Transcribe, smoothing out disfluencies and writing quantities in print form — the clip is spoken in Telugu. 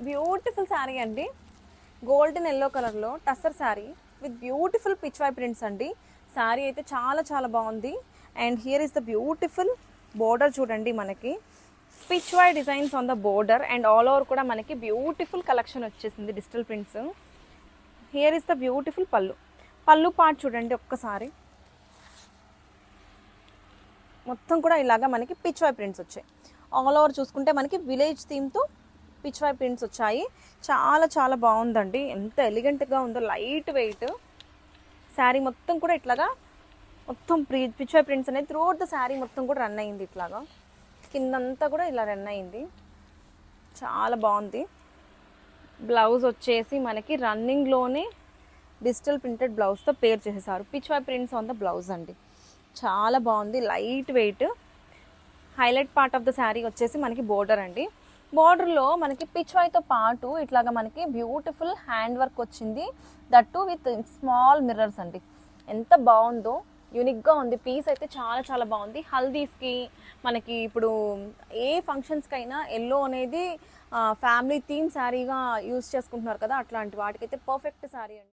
బ్యూటిఫుల్ శారీ అండి. గోల్డెన్ ఎల్లో కలర్లో tussar saree with beautiful pichwai prints అండి. శారీ అయితే చాలా చాలా బాగుంది. And here is the beautiful border చూడండి, మనకి pichwai designs on the border and all over కూడా మనకి బ్యూటిఫుల్ కలెక్షన్ వచ్చేసింది digital prints. Here is the beautiful pallu part చూడండి ఒక్కసారి. మొత్తం కూడా ఇలాగా మనకి పిచ్ వై ప్రింట్స్ వచ్చాయి. ఆల్ ఓవర్ చూసుకుంటే మనకి విలేజ్ థీమ్తో పిచ్ వై ప్రింట్స్ వచ్చాయి. చాలా చాలా బాగుందండి. ఎంత ఎలిగెంట్గా ఉందో, లైట్ వెయిట్ శారీ మొత్తం కూడా ఇట్లాగా మొత్తం పిచ్ వై ప్రింట్స్ అనేది త్రూ అవుట్ ద శారీ మొత్తం కూడా రన్ అయింది. ఇట్లాగా కిందంతా కూడా ఇలా రన్ అయింది. చాలా బాగుంది. బ్లౌజ్ వచ్చేసి మనకి రన్నింగ్లోనే డిజిటల్ ప్రింటెడ్ బ్లౌజ్తో పేర్ చేసేసారు. Pichwai prints on the blouse అండి. చాలా బాగుంది, light weight. Highlight part of the saree వచ్చేసి మనకి బోర్డర్ అండి. బోర్డర్లో మనకి పిచ్ వైతో పాటు ఇట్లాగా మనకి బ్యూటిఫుల్ హ్యాండ్ వర్క్ వచ్చింది, దట్టు విత్ స్మాల్ మిర్రర్స్ అండి. ఎంత బాగుందో, యూనిక్గా ఉంది. పీస్ అయితే చాలా చాలా బాగుంది. హల్దీస్కి మనకి ఇప్పుడు ఏ ఫంక్షన్స్కైనా ఎల్లో అనేది ఫ్యామిలీ థీమ్ శారీగా యూజ్ చేసుకుంటున్నారు కదా, అట్లాంటి వాటికైతే పర్ఫెక్ట్ శారీ అండి.